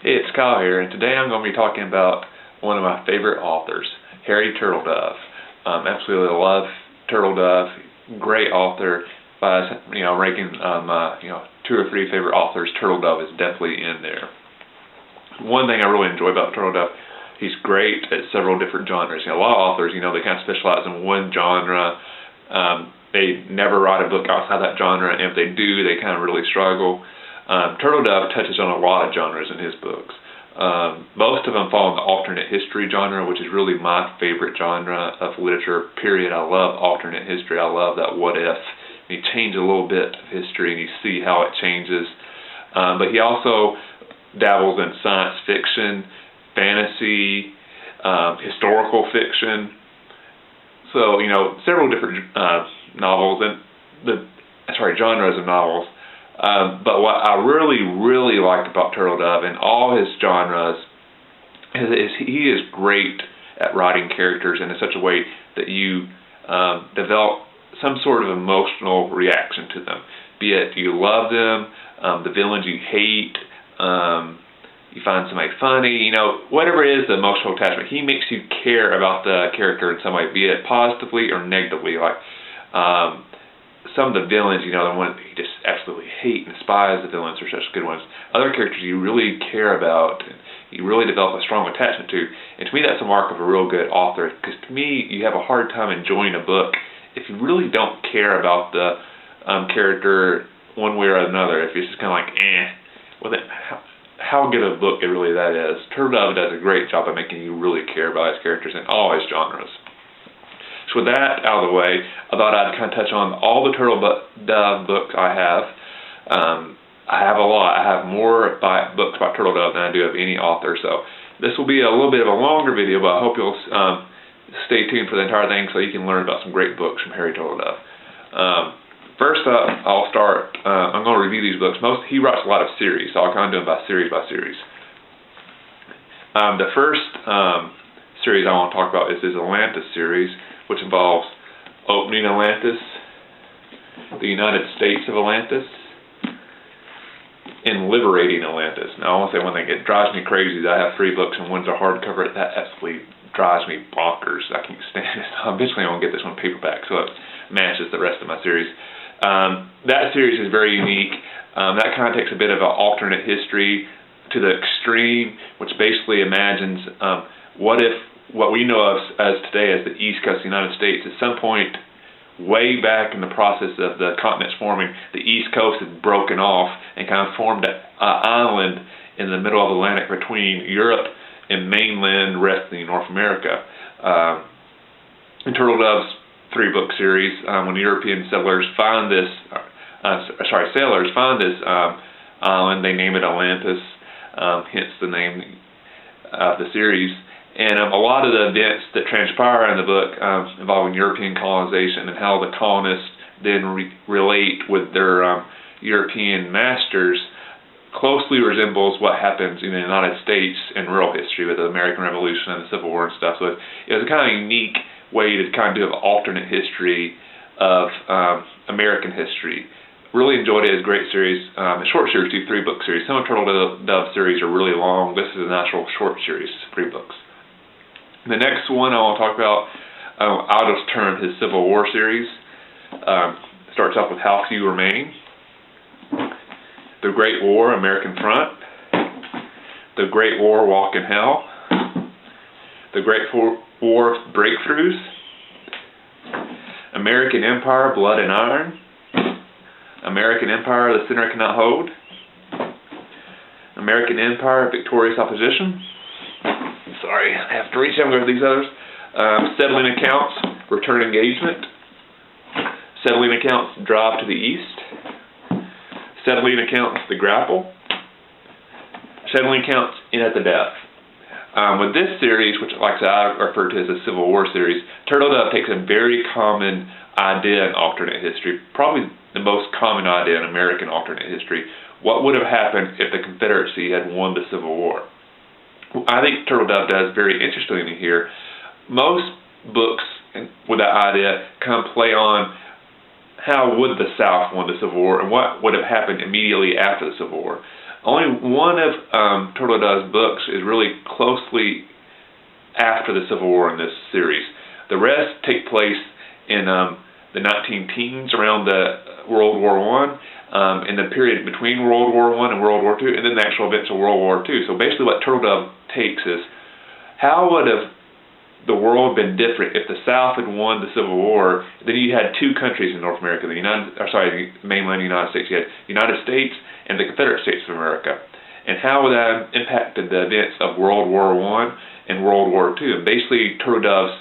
Hey, it's Kyle here, and today I'm going to be talking about one of my favorite authors, Harry Turtledove. Absolutely love Turtledove. Great author. Ranking my 2 or 3 favorite authors, Turtledove is definitely in there. One thing I really enjoy about Turtledove, he's great at several different genres. A lot of authors, they kind of specialize in one genre. They never write a book outside that genre, and if they do, they kind of really struggle. Turtledove touches on a lot of genres in his books. Most of them fall in the alternate history genre, which is really my favorite genre of literature, period. I love alternate history. I love that what if. You change a little bit of history and you see how it changes. But he also dabbles in science fiction, fantasy, historical fiction. So, several different novels and genres of novels. But what I really like about Turtledove and all his genres is he is great at writing characters in such a way that you develop some sort of emotional reaction to them. Be it you love them, the villains you hate, you find somebody funny, whatever it is, the emotional attachment. He makes you care about the character in some way, be it positively or negatively. Like some of the villains, the ones you just absolutely hate and despise, the villains are such good ones. Other characters you really care about, and you really develop a strong attachment to. And to me, that's a mark of a real good author, because to me, you have a hard time enjoying a book if you really don't care about the character one way or another. If it's just kind of like, well then, how good of a book it really that is. Turtledove does a great job of making you really care about his characters in all his genres. So with that out of the way, I thought I'd kind of touch on all the Turtledove books I have. I have a lot. I have more books by Turtledove than I do of any author. So this will be a little bit of a longer video, but I hope you'll stay tuned for the entire thing so you can learn about some great books from Harry Turtledove. First up, I'll start. I'm going to review these books. He writes a lot of series, so I'll kind of do them by series by series. The first series I want to talk about is his Atlantis series, which involves opening Atlantis, the United States of Atlantis, and liberating Atlantis. Now, I want to say one thing. It drives me crazy that I have 3 books and one's a hardcover. That absolutely drives me bonkers. I can't stand it. Eventually, I'm going to get this one paperback, so it matches the rest of my series. That series is very unique. That kind of takes a bit of an alternate history to the extreme, which basically imagines what if what we know of as today as the East Coast of the United States, at some point way back in the process of the continents forming, the East Coast had broken off and kind of formed an island in the middle of the Atlantic between Europe and mainland rest of North America. In Turtledove's 3-book series, when European sailors find this island, they name it Atlantis, hence the name of the series. And a lot of the events that transpire in the book involving European colonization and how the colonists then relate with their European masters closely resembles what happens in the United States in real history with the American Revolution and the Civil War and stuff. So it was a kind of unique way to kind of do an alternate history of American history. Really enjoyed it. It's a great series. A short series, 3-book series. Some of Turtledove series are really long. This is an actual short series, 3 books. The next one I want to talk about, I'll just term his Civil War series. Starts off with How Few Remain, The Great War, American Front, The Great War, Walk in Hell, The Great War, Breakthroughs, American Empire, Blood and Iron, American Empire, The Sinner Cannot Hold, American Empire, Victorious Opposition. Sorry, I have to reach out and go to these others. Settling Accounts, Return Engagement. Settling Accounts, Drive to the East. Settling Accounts, The Grapple. Settling Accounts, In at the Death. With this series, which like I refer to as a Civil War series, Turtledove takes a very common idea in alternate history, probably the most common idea in American alternate history. What would have happened if the Confederacy had won the Civil War? I think Turtledove does very interestingly here. Most books with that idea kind of play on how would the South won the Civil War and what would have happened immediately after the Civil War. Only one of Turtledove's books is really closely after the Civil War in this series. The rest take place in the 19-teens, around the World War I, in the period between World War I and World War II, and then the actual events of World War II. So basically what Turtledove takes is, how would have the world been different if the South had won the Civil War? Then you had two countries in North America, the mainland United States. You had the United States and the Confederate States of America. And how would that have impacted the events of World War I and World War II? And basically, Turtledove's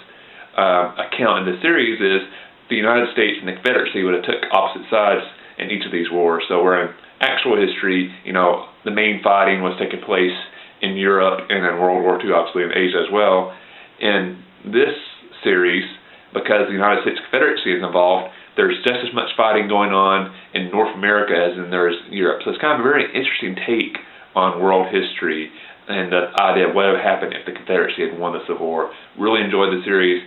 account in the series is the United States and the Confederacy would have took opposite sides in each of these wars. So where in actual history, the main fighting was taking place in Europe and in World War II, obviously in Asia as well. In this series, because the United States Confederacy is involved, there's just as much fighting going on in North America as in there's Europe. So it's kind of a very interesting take on world history and the idea of what would happen if the Confederacy had won the Civil War. Really enjoyed the series.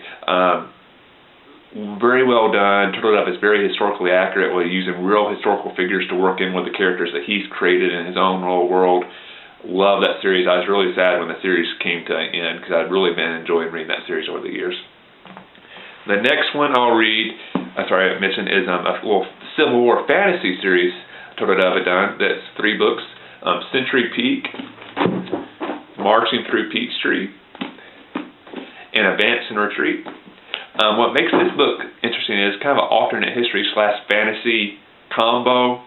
Very well done. Turtledove is very historically accurate with using real historical figures to work in with the characters that he's created in his own real world. Love that series. I was really sad when the series came to an end because I'd really been enjoying reading that series over the years. The next one I'll read, I mentioned, is a little Civil War fantasy series Turtledove had done. That's 3 books: Century Peak, Marching Through Peachtree, and Advance and Retreat. What makes this book interesting is kind of an alternate history / fantasy combo.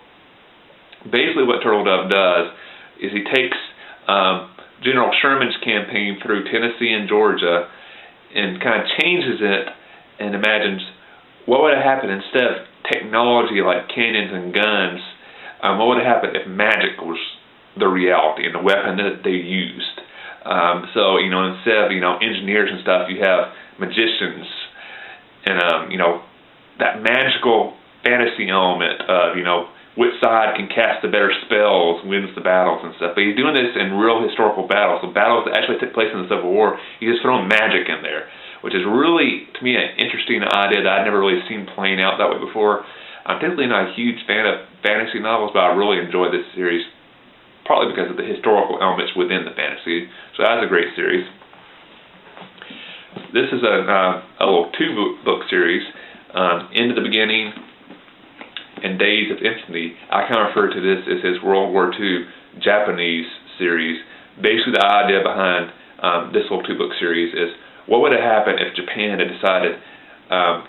Basically what Turtledove does is he takes General Sherman's campaign through Tennessee and Georgia and kind of changes it and imagines what would have happened instead of technology like cannons and guns. What would have happened if magic was the reality and the weapon that they used? So instead of engineers and stuff, you have magicians and that magical fantasy element of which side can cast the better spells wins the battles and stuff. But he's doing this in real historical battles, so battles that actually took place in the Civil War. He's just throwing magic in there, which is really, to me, an interesting idea that I'd never really seen playing out that way before. I'm typically not a huge fan of fantasy novels, but I really enjoy this series, partly because of the historical elements within the fantasy. So that's a great series. This is a little 2-book series, Into the Beginning and Days of Infamy. I kind of refer to this as his World War II Japanese series. Basically, the idea behind this little 2-book series is, what would have happened if Japan had decided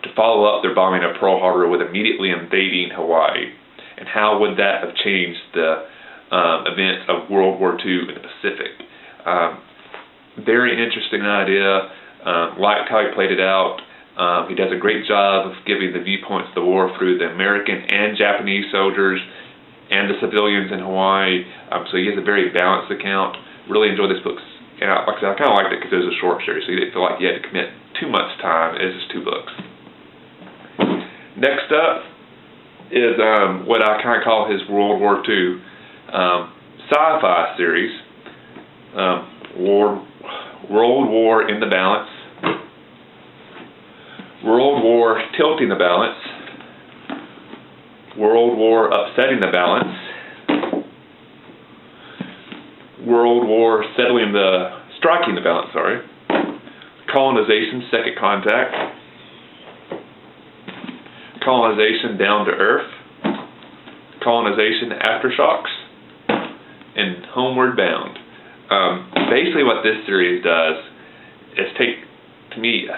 to follow up their bombing of Pearl Harbor with immediately invading Hawaii? And how would that have changed the events of World War II in the Pacific? Very interesting idea. Liked how he played it out. He does a great job of giving the viewpoints of the war through the American and Japanese soldiers and the civilians in Hawaii. So he has a very balanced account. Really enjoyed this book. And like I said, I kind of liked it because it was a short series, so you didn't feel like you had to commit too much time. It's just 2 books. Next up is what I kind of call his World War II sci-fi series, World War in the Balance, World War Tilting the Balance, World War Upsetting the Balance, World War Striking the Balance, Colonization Second Contact, Colonization Down to Earth, Colonization Aftershocks, and Homeward Bound. Basically what this series does is take, to me,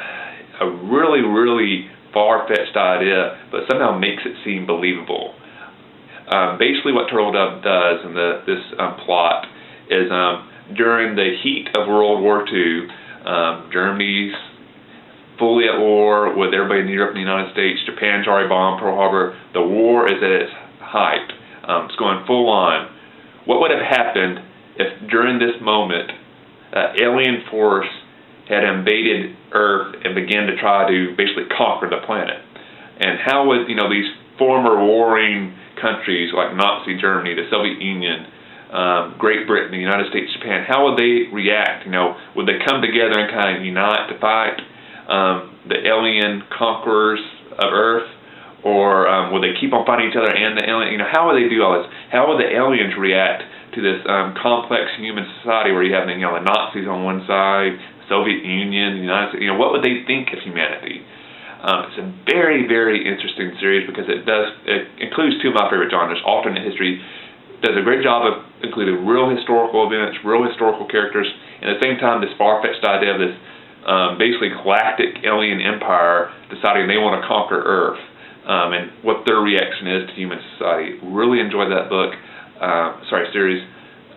a really, really far-fetched idea, but somehow makes it seem believable. Basically what Turtledove does in this plot is during the heat of World War II, Germany's fully at war with everybody in Europe and the United States. Japan's already bombed Pearl Harbor. The war is at its height. It's going full on. What would have happened if during this moment alien force had invaded Earth and began to try to basically conquer the planet? And how would these former warring countries like Nazi Germany, the Soviet Union, Great Britain, the United States, Japan, how would they react? Would they come together and kind of unite to fight the alien conquerors of Earth? Or would they keep on fighting each other and the alien? How would they do all this? How would the aliens react to this complex human society where you have the Nazis on one side, Soviet Union, the United States. What would they think of humanity? It's a very, very interesting series because it includes two of my favorite genres. Alternate history does a great job of including real historical events, real historical characters, and at the same time this far-fetched idea of this basically galactic alien empire deciding they want to conquer Earth, and what their reaction is to human society. Really enjoyed that series.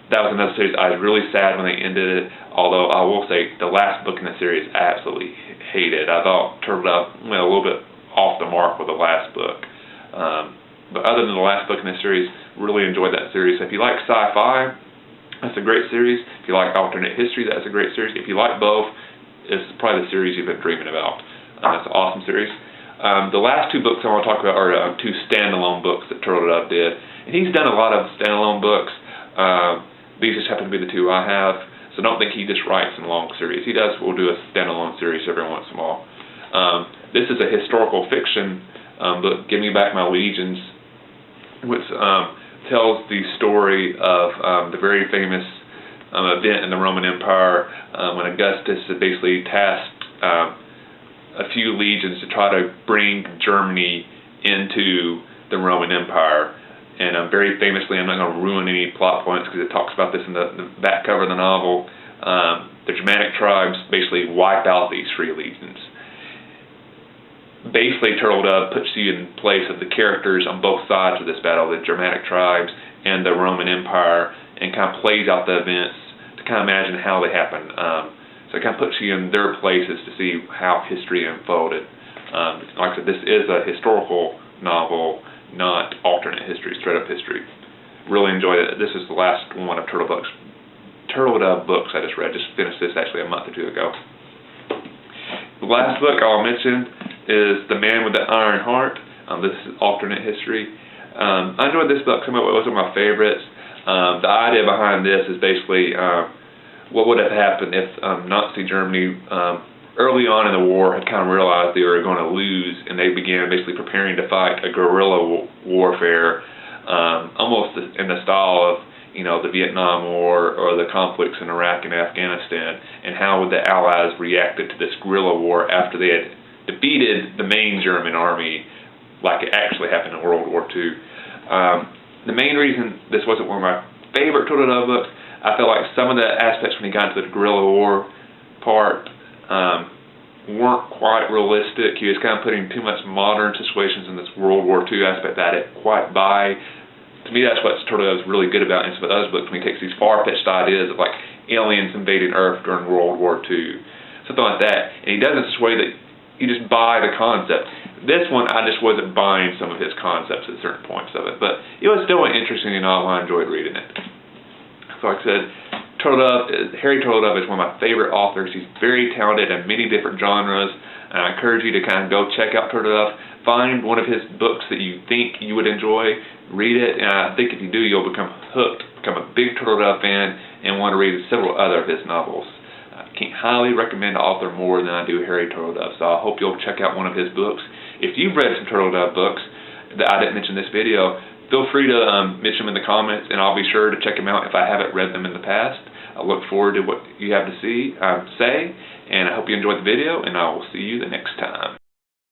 That was another series I was really sad when they ended it, although I will say the last book in the series I absolutely hated. I thought Turtledove went a little bit off the mark with the last book. But other than the last book in the series, really enjoyed that series. So if you like sci-fi, that's a great series. If you like alternate history, that's a great series. If you like both, it's probably the series you've been dreaming about. It's an awesome series. The last two books I want to talk about are two standalone books that Turtledove did. And he's done a lot of standalone books. These just happen to be the two I have. So don't think he just writes in long series. Will do a standalone series every once in a while. This is a historical fiction book, Give Me Back My Legions, which tells the story of the very famous event in the Roman Empire when Augustus had basically tasked a few legions to try to bring Germany into the Roman Empire. And very famously, I'm not going to ruin any plot points because it talks about this in the back cover of the novel, the Germanic tribes basically wipe out these three legions. Basically, Turtledove puts you in place of the characters on both sides of this battle, the Germanic tribes and the Roman Empire, and kind of plays out the events to kind of imagine how they happened. So it kind of puts you in their places to see how history unfolded. Like I said, this is a historical novel, not alternate history, straight up history. Really enjoyed it. This is the last one of Turtledove books I just read. Just finished this actually a month or two ago. The last book I'll mention is The Man with the Iron Heart. This is alternate history. I enjoyed this book. It was one of my favorites. The idea behind this is basically what would have happened if Nazi Germany early on in the war had kind of realized they were going to lose, and they began basically preparing to fight a guerrilla warfare, almost in the style of the Vietnam War or the conflicts in Iraq and Afghanistan, and how would the Allies reacted to this guerrilla war after they had defeated the main German army, like it actually happened in World War II. The main reason this wasn't one of my favorite Turtledove books, I felt like some of the aspects when he got into the guerrilla war part weren't quite realistic. He was kind of putting too much modern situations in this World War II aspect that I didn't quite buy. To me, that's what Turtledove is really good about in some of those books, when he takes these far-fetched ideas of like aliens invading Earth during World War II, something like that, and he does it in such a way that you just buy the concept. This one, I just wasn't buying some of his concepts at certain points of it, but it was still an interesting novel. I enjoyed reading it. So like I said, Harry Turtledove is one of my favorite authors. He's very talented in many different genres. I encourage you to kind of go check out Turtledove. Find one of his books that you think you would enjoy, read it, and I think if you do, you'll become hooked, become a big Turtledove fan, and want to read several other of his novels. I can't highly recommend the author more than I do Harry Turtledove, so I hope you'll check out one of his books. If you've read some Turtledove books that I didn't mention in this video, feel free to mention them in the comments, and I'll be sure to check them out if I haven't read them in the past. I look forward to what you have to say, and I hope you enjoyed the video, and I will see you the next time.